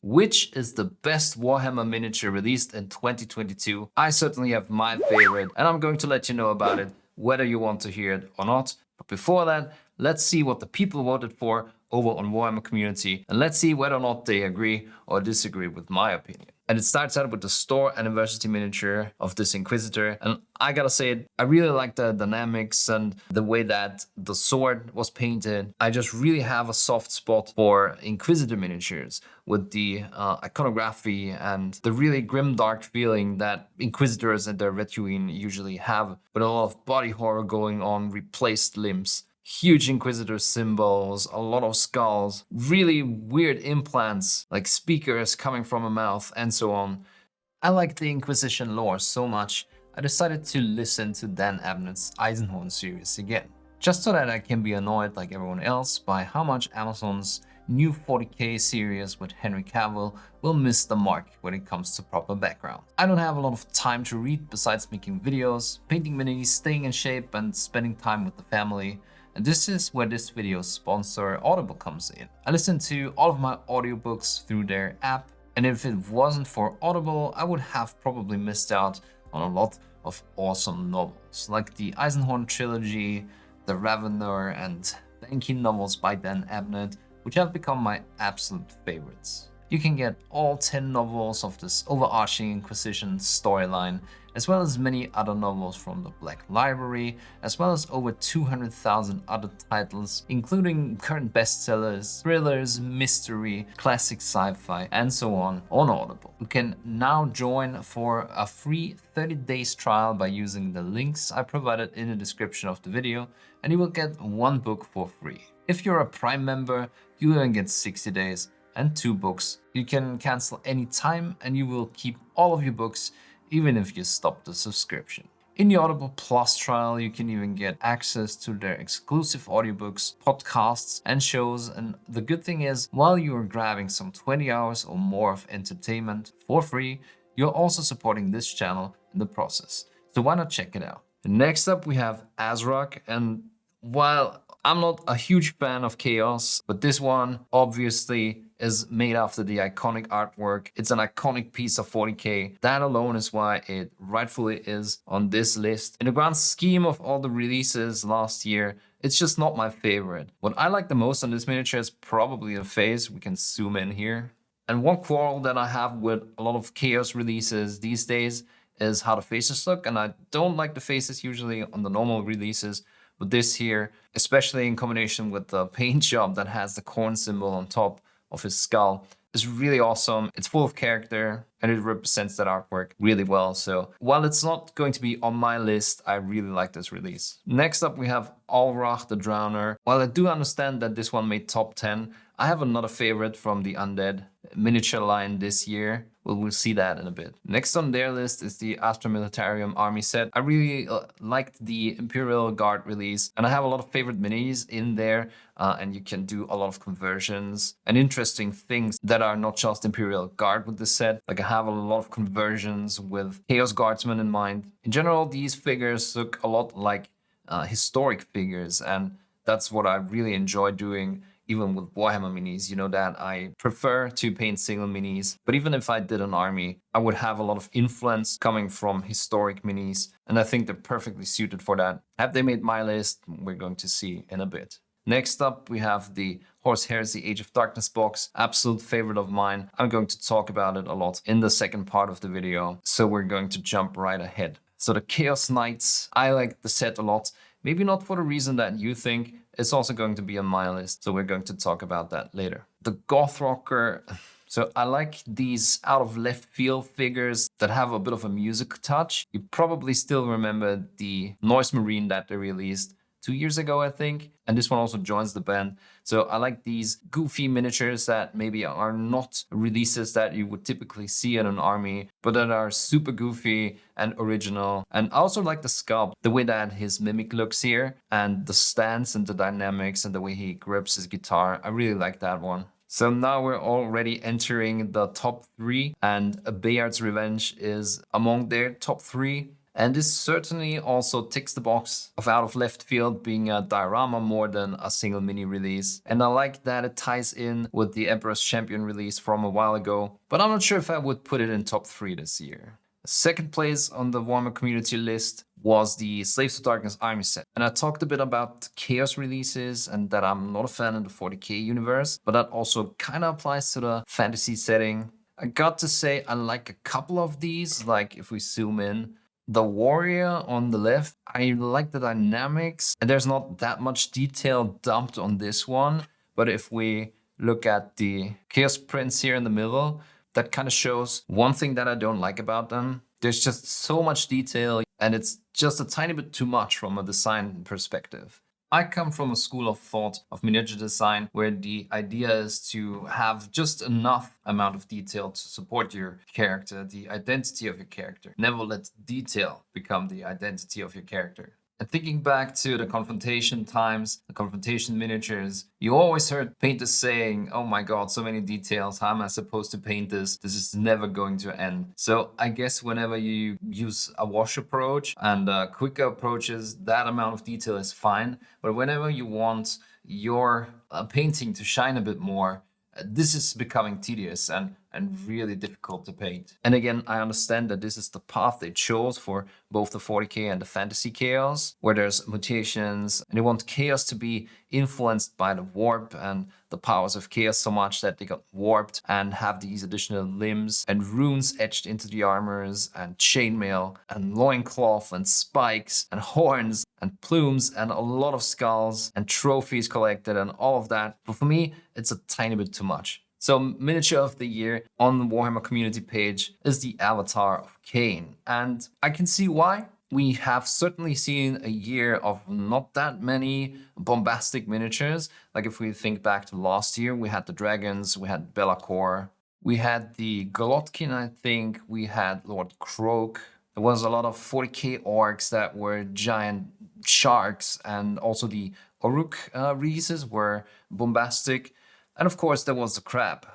Which is the best Warhammer miniature released in 2022? I certainly have my favorite, and I'm going to let you know about it, whether you want to hear it or not. But before that, let's see what the people voted for over on Warhammer Community, and let's see whether or not they agree or disagree with my opinion. And it starts out with the store anniversary miniature of this Inquisitor. And I gotta say it, I really like the dynamics and the way that the sword was painted. I just really have a soft spot for Inquisitor miniatures with the iconography and the really grim dark feeling that Inquisitors and their retinue usually have, with a lot of body horror going on, replaced limbs, huge Inquisitor symbols, a lot of skulls, really weird implants like speakers coming from a mouth and so on. I like the Inquisition lore so much, I decided to listen to Dan Abnett's Eisenhorn series again, just so that I can be annoyed like everyone else by how much Amazon's new 40K series with Henry Cavill will miss the mark when it comes to proper background. I don't have a lot of time to read besides making videos, painting minis, staying in shape and spending time with the family. And this is where this video's sponsor Audible comes in. I listen to all of my audiobooks through their app, and if it wasn't for Audible, I would have probably missed out on a lot of awesome novels, like the Eisenhorn trilogy, the Ravener and Banking novels by Dan Abnett, which have become my absolute favorites. You can get all 10 novels of this overarching Inquisition storyline, as well as many other novels from the Black Library, as well as over 200,000 other titles, including current bestsellers, thrillers, mystery, classic sci-fi, and so on Audible. You can now join for a free 30 days trial by using the links I provided in the description of the video, and you will get one book for free. If you're a Prime member, you will get 60 days and 2 books. You can cancel any time and you will keep all of your books even if you stop the subscription. In the Audible Plus trial, you can even get access to their exclusive audiobooks, podcasts and shows. And the good thing is, while you are grabbing some 20 hours or more of entertainment for free, you're also supporting this channel in the process. So why not check it out? Next up, we have ASRock, and while I'm not a huge fan of Chaos, but this one obviously is made after the iconic artwork. It's an iconic piece of 40K. That alone is why it rightfully is on this list. In the grand scheme of all the releases last year, it's just not my favorite. What I like the most on this miniature is probably the face. We can zoom in here. And one quarrel that I have with a lot of Chaos releases these days is how the faces look. And I don't like the faces usually on the normal releases. But this here, especially in combination with the paint job that has the corn symbol on top of his skull, is really awesome. It's full of character and it represents that artwork really well. So while it's not going to be on my list, I really like this release. Next up, we have Alrach the Drowner. While I do understand that this one made top 10, I have another favorite from the Undead miniature line this year. We'll see that in a bit. Next on their list is the Astra Militarum Army set. I really liked the Imperial Guard release, and I have a lot of favorite minis in there, and you can do a lot of conversions and interesting things that are not just Imperial Guard with this set. Like I have a lot of conversions with Chaos Guardsmen in mind. In general, these figures look a lot like historic figures, and that's what I really enjoy doing. Even with Warhammer minis, you know that I prefer to paint single minis. But even if I did an army, I would have a lot of influence coming from historic minis. And I think they're perfectly suited for that. Have they made my list? We're going to see in a bit. Next up, we have the Horus Heresy Age of Darkness box. Absolute favorite of mine. I'm going to talk about it a lot in the second part of the video. So we're going to jump right ahead. So the Chaos Knights, I like the set a lot. Maybe not for the reason that you think. It's also going to be on my list, so we're going to talk about that later. The Gothrocker. So I like these out of left field figures that have a bit of a music touch. You probably still remember the Noise Marine that they released 2 years ago, I think. And this one also joins the band. So I like these goofy miniatures that maybe are not releases that you would typically see in an army, but that are super goofy and original. And I also like the sculpt, the way that his mimic looks here, and the stance and the dynamics and the way he grips his guitar. I really like that one. So now we're already entering the top 3, and Bayard's Revenge is among their top 3. And this certainly also ticks the box of out of left field being a diorama more than a single mini release. And I like that it ties in with the AIRBRUSH Champion release from a while ago, but I'm not sure if I would put it in top 3 this year. Second place on the Warhammer Community list was the Slaves to Darkness Army set. And I talked a bit about Chaos releases and that I'm not a fan of the 40k universe, but that also kind of applies to the fantasy setting. I got to say I like a couple of these, like if we zoom in, the warrior on the left, I like the dynamics, and there's not that much detail dumped on this one, but if we look at the Chaos Prince here in the middle, that kind of shows one thing that I don't like about them. There's just so much detail, and it's just a tiny bit too much from a design perspective. I come from a school of thought of miniature design where the idea is to have just enough amount of detail to support your character, the identity of your character. Never let detail become the identity of your character. And thinking back to the confrontation times, the confrontation miniatures, you always heard painters saying, oh my god, so many details, how am I supposed to paint this? This is never going to end. So I guess whenever you use a wash approach and quicker approaches, that amount of detail is fine. But whenever you want your painting to shine a bit more, this is becoming tedious and really difficult to paint. And again, I understand that this is the path they chose for both the 40k and the fantasy chaos, where there's mutations, and they want chaos to be influenced by the warp and the powers of chaos so much that they got warped and have these additional limbs and runes etched into the armors and chainmail and loincloth and spikes and horns and plumes and a lot of skulls and trophies collected and all of that. But for me, it's a tiny bit too much. So miniature of the year on the Warhammer Community page is the Avatar of Khaine. And I can see why. We have certainly seen a year of not that many bombastic miniatures. Like if we think back to last year, we had the dragons, we had Be'lakor, we had the Golotkin, I think, we had Lord Croak. There was a lot of 40k orcs that were giant sharks, and also the Oruk releases were bombastic. And of course, there was the crab.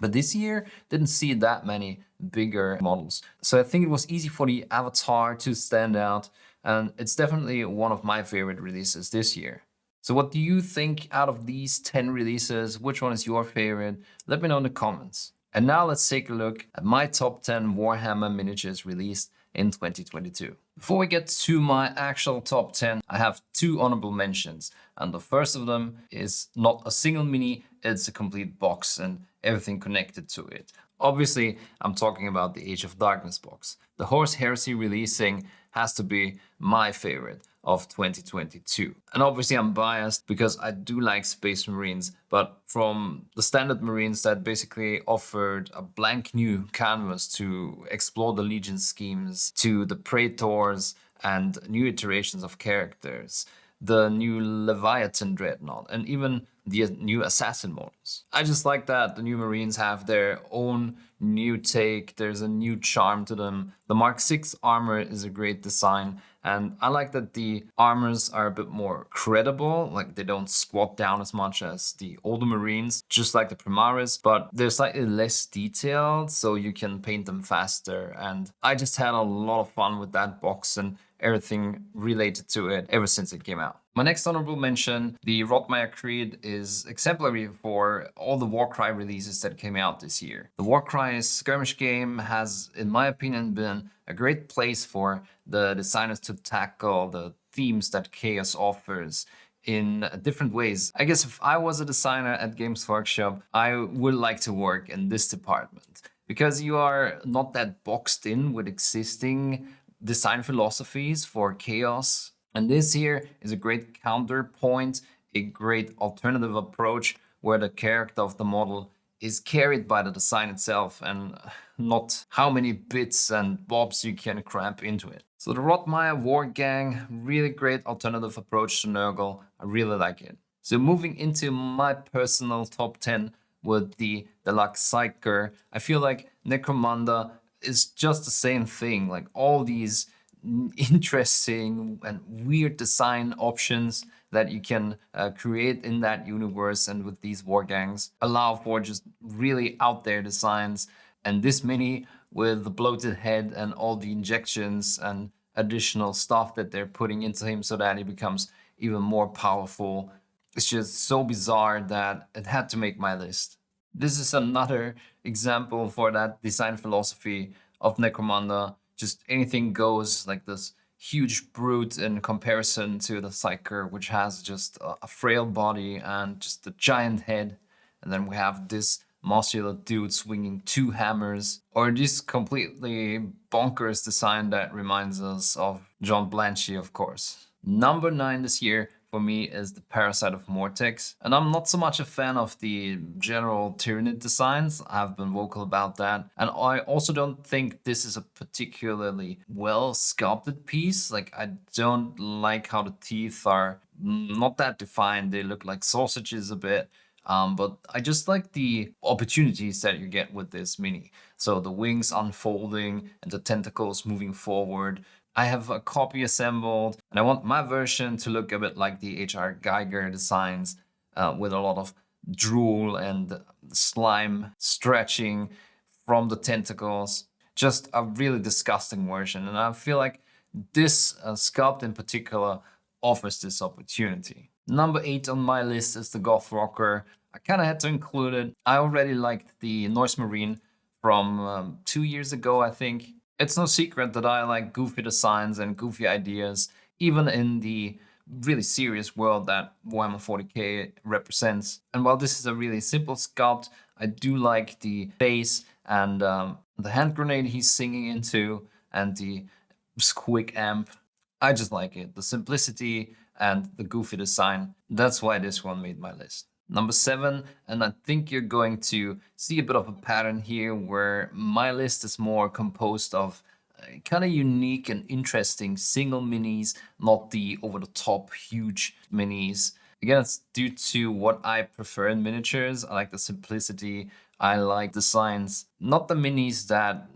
But this year didn't see that many bigger models. So I think it was easy for the Avatar to stand out. And it's definitely one of my favorite releases this year. So what do you think out of these 10 releases? Which one is your favorite? Let me know in the comments. And now let's take a look at my top 10 Warhammer miniatures released in 2022. Before we get to my actual top 10, I have 2 honorable mentions. And the first of them is not a single mini, it's a complete box and everything connected to it. Obviously, I'm talking about the Age of Darkness box. The Horus Heresy releasing has to be my favorite of 2022. And obviously I'm biased because I do like Space Marines, but from the standard Marines that basically offered a blank new canvas to explore the Legion schemes, to the Praetors and new iterations of characters, the new Leviathan Dreadnought, and even the new Assassin models. I just like that the new Marines have their own new take, there's a new charm to them. The Mark VI armor is a great design, and I like that the armors are a bit more credible, like they don't squat down as much as the older Marines, just like the Primaris, but they're slightly less detailed, so you can paint them faster. And I just had a lot of fun with that box and everything related to it ever since it came out. My next honorable mention, the Rotmeyer Creed, is exemplary for all the Warcry releases that came out this year. The Warcry skirmish game has, in my opinion, been a great place for the designers to tackle the themes that Chaos offers in different ways. I guess if I was a designer at Games Workshop, I would like to work in this department, because you are not that boxed in with existing design philosophies for Chaos. And this here is a great counterpoint, a great alternative approach where the character of the model is carried by the design itself and not how many bits and bobs you can cramp into it. So the Rotmeyer War Gang, really great alternative approach to Nurgle. I really like it. So moving into my personal top 10 with the Deluxe Psyker, I feel like Necromunda is just the same thing, like all these interesting and weird design options that you can create in that universe, and with these war gangs allow for just really out there designs. And this mini with the bloated head and all the injections and additional stuff that they're putting into him so that he becomes even more powerful. It's just so bizarre that it had to make my list. This is another example for that design philosophy of Necromunda. Just anything goes, like this huge brute in comparison to the Psyker, which has just a frail body and just a giant head. And then we have this muscular dude swinging 2 hammers, or this completely bonkers design that reminds us of John Blanchy, of course. Number 9 this year for me is the Parasite of Mortex. And I'm not so much a fan of the general Tyranid designs. I've been vocal about that. And I also don't think this is a particularly well sculpted piece. Like, I don't like how the teeth are not that defined. They look like sausages a bit. But I just like the opportunities that you get with this mini. So the wings unfolding and the tentacles moving forward. I have a copy assembled, and I want my version to look a bit like the H.R. Geiger designs, with a lot of drool and slime stretching from the tentacles. Just a really disgusting version, and I feel like this sculpt in particular offers this opportunity. Number 8 on my list is the Goth Rocker. I kind of had to include it. I already liked the Noise Marine from 2 years ago, I think. It's no secret that I like goofy designs and goofy ideas, even in the really serious world that Warhammer 40k represents. And while this is a really simple sculpt, I do like the bass and the hand grenade he's singing into and the squeak amp. I just like it. The simplicity and the goofy design. That's why this one made my list. Number 7, and I think you're going to see a bit of a pattern here where my list is more composed of kind of unique and interesting single minis, not the over-the-top huge minis. Again, it's due to what I prefer in miniatures. I like the simplicity. I like designs, not the minis that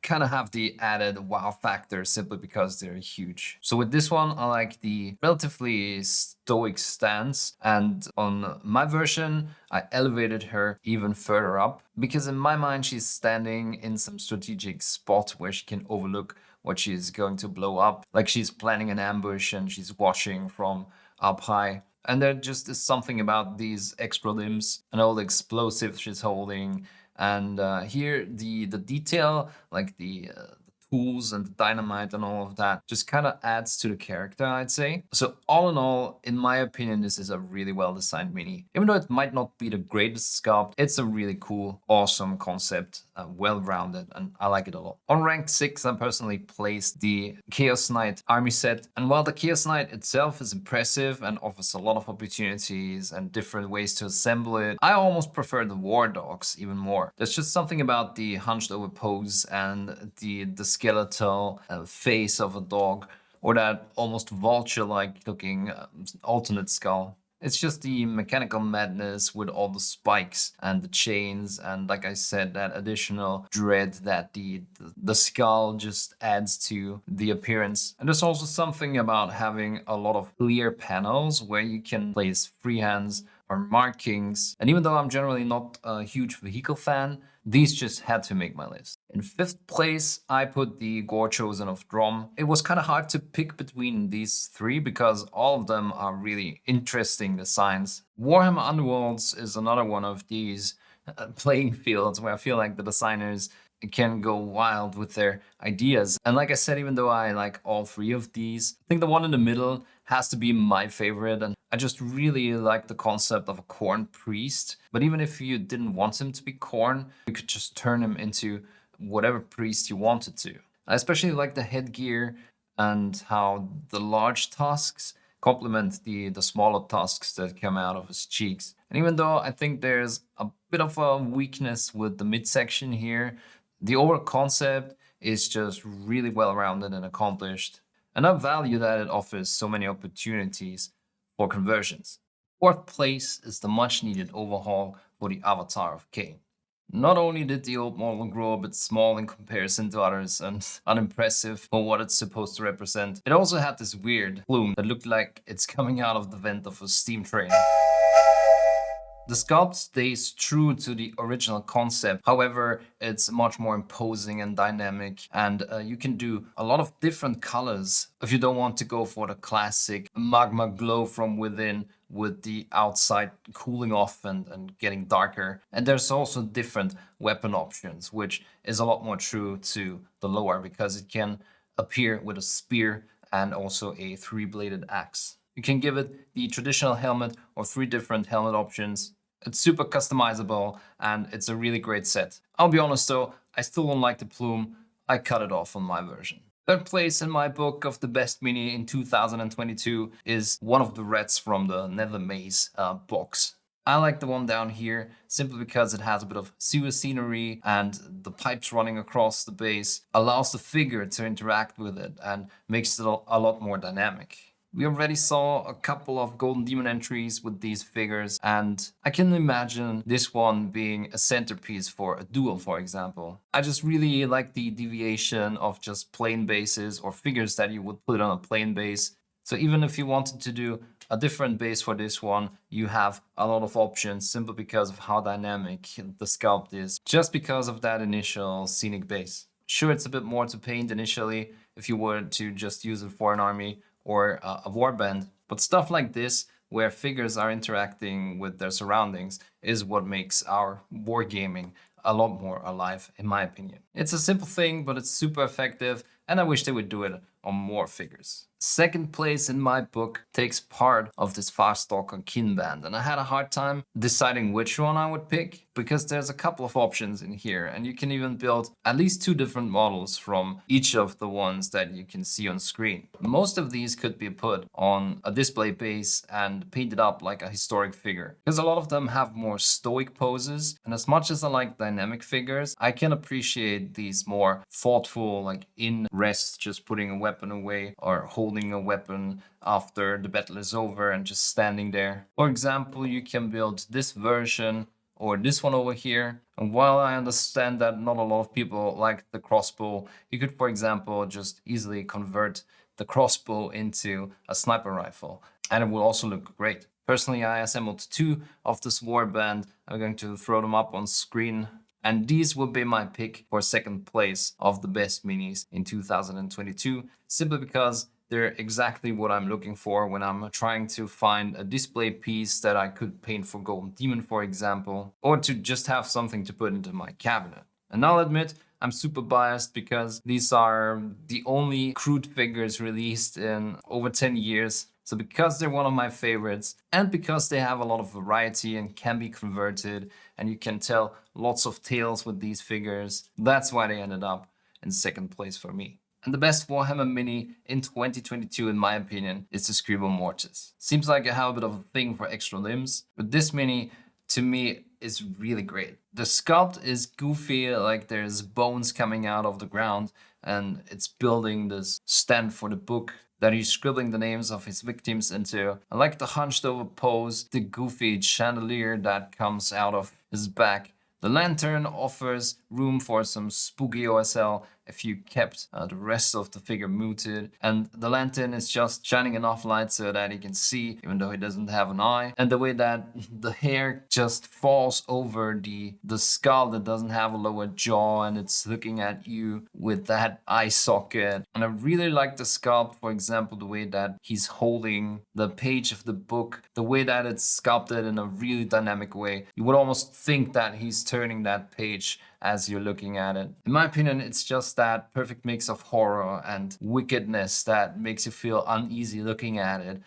kind of have the added wow factor simply because they're huge. So with this one, I like the relatively stoic stance, and on my version, I elevated her even further up because in my mind, she's standing in some strategic spot where she can overlook what she's going to blow up. Like she's planning an ambush and she's watching from up high. And there just is something about these extra limbs and all the explosives she's holding. And here the detail, like the tools and the dynamite and all of that, just kind of adds to the character, I'd say. So all in all, in my opinion, this is a really well designed mini. Even though it might not be the greatest sculpt, it's a really cool, awesome concept, well-rounded, and I like it a lot. On rank 6, I personally placed the Chaos Knight army set. And while the Chaos Knight itself is impressive and offers a lot of opportunities and different ways to assemble it, I almost prefer the War Dogs even more. There's just something about the hunched over pose and the skeletal face of a dog, or that almost vulture-like looking alternate skull. It's just the mechanical madness with all the spikes and the chains, and like I said, that additional dread that the skull just adds to the appearance. And there's also something about having a lot of clear panels where you can place freehands or markings. And even though I'm generally not a huge vehicle fan, these just had to make my list. In 5th place, I put the Gore Chosen of Drom. It was kind of hard to pick between these 3 because all of them are really interesting designs. Warhammer Underworlds is another one of these playing fields where I feel like the designers can go wild with their ideas. And like I said, even though I like all 3 of these, I think the one in the middle has to be my favorite. And I just really like the concept of a Khorne priest. But even if you didn't want him to be Khorne, you could just turn him into whatever priest you wanted to. I especially like the headgear and how the large tusks complement the smaller tusks that come out of his cheeks. And even though I think there's a bit of a weakness with the midsection here, the overall concept is just really well-rounded and accomplished. And I value that it offers so many opportunities for conversions. 4th place is the much-needed overhaul for the Avatar of Cain. Not only did the old model grow a bit small in comparison to others and unimpressive for what it's supposed to represent, it also had this weird plume that looked like it's coming out of the vent of a steam train. The sculpt stays true to the original concept. However, it's much more imposing and dynamic, and you can do a lot of different colors if you don't want to go for the classic magma glow from within with the outside cooling off and getting darker. And there's also different weapon options, which is a lot more true to the lore because it can appear with a spear and also a three-bladed axe. You can give it the traditional helmet or 3 different helmet options. It's super customizable and it's a really great set. I'll be honest though, I still don't like the plume. I cut it off on my version. Third place in my book of the best mini in 2022 is one of the reds from the Nether Maze box. I like the one down here simply because it has a bit of sewer scenery and the pipes running across the base allows the figure to interact with it and makes it a lot more dynamic. We already saw a couple of Golden Demon entries with these figures, and I can imagine this one being a centerpiece for a duel, for example. I just really like the deviation of just plain bases or figures that you would put on a plain base. So even if you wanted to do a different base for this one, you have a lot of options simply because of how dynamic the sculpt is, just because of that initial scenic base. Sure, it's a bit more to paint initially if you were to just use it for an army or a warband, but stuff like this where figures are interacting with their surroundings is what makes our wargaming a lot more alive, in my opinion. It's a simple thing, but it's super effective, and I wish they would do it on more figures. Second place in my book takes part of this Farstalker kin band, and I had a hard time deciding which one I would pick because there's a couple of options in here, and you can even build at least 2 different models from each of the ones that you can see on screen. Most of these could be put on a display base and painted up like a historic figure, because a lot of them have more stoic poses, and as much as I like dynamic figures, I can appreciate these more thoughtful, like in rest, just putting a weapon away or holding a weapon after the battle is over and just standing there. For example, you can build this version or this one over here. And while I understand that not a lot of people like the crossbow, you could, for example, just easily convert the crossbow into a sniper rifle, and it will also look great. Personally, I assembled 2 of this warband. I'm going to throw them up on screen. And these will be my pick for second place of the best minis in 2022, simply because they're exactly what I'm looking for when I'm trying to find a display piece that I could paint for Golden Demon, for example, or to just have something to put into my cabinet. And I'll admit, I'm super biased because these are the only crude figures released in over 10 years. So because they're one of my favorites and because they have a lot of variety and can be converted and you can tell lots of tales with these figures, that's why they ended up in second place for me. And the best Warhammer Mini in 2022, in my opinion, is the Scribo Mortis. Seems like I have a bit of a thing for extra limbs, but this Mini, to me, is really great. The sculpt is goofy, like there's bones coming out of the ground, and it's building this stand for the book that he's scribbling the names of his victims into. I like the hunched over pose, the goofy chandelier that comes out of his back. The lantern offers room for some spooky OSL if you kept the rest of the figure muted. And the lantern is just shining enough light so that he can see, even though he doesn't have an eye. And the way that the hair just falls over the skull that doesn't have a lower jaw and it's looking at you with that eye socket. And I really like the sculpt, for example, the way that he's holding the page of the book, the way that it's sculpted in a really dynamic way. You would almost think that he's turning that page as you're looking at it. In my opinion, it's just that perfect mix of horror and wickedness that makes you feel uneasy looking at it,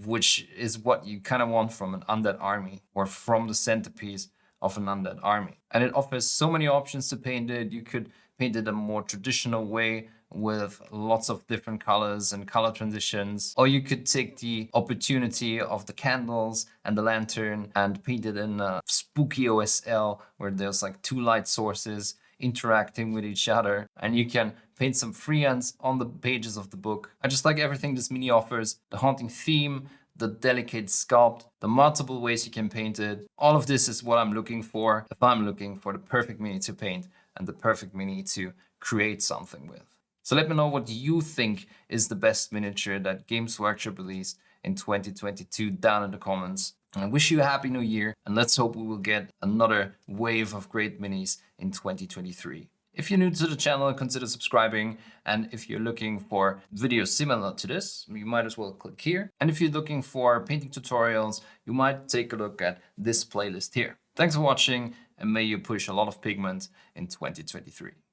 which is what you kind of want from an undead army or from the centerpiece of an undead army. And it offers so many options to paint it. You could paint it a more traditional way with lots of different colors and color transitions, or you could take the opportunity of the candles and the lantern and paint it in a spooky OSL where there's like 2 light sources interacting with each other, and you can paint some freehands on the pages of the book. I just like everything this mini offers: the haunting theme, the delicate sculpt, the multiple ways you can paint it. All of this is what I'm looking for if I'm looking for the perfect mini to paint and the perfect mini to create something with. So let me know what you think is the best miniature that Games Workshop released in 2022 down in the comments. And I wish you a happy new year, and let's hope we will get another wave of great minis in 2023. If you're new to the channel, consider subscribing. And if you're looking for videos similar to this, you might as well click here. And if you're looking for painting tutorials, you might take a look at this playlist here. Thanks for watching, and may you push a lot of pigment in 2023.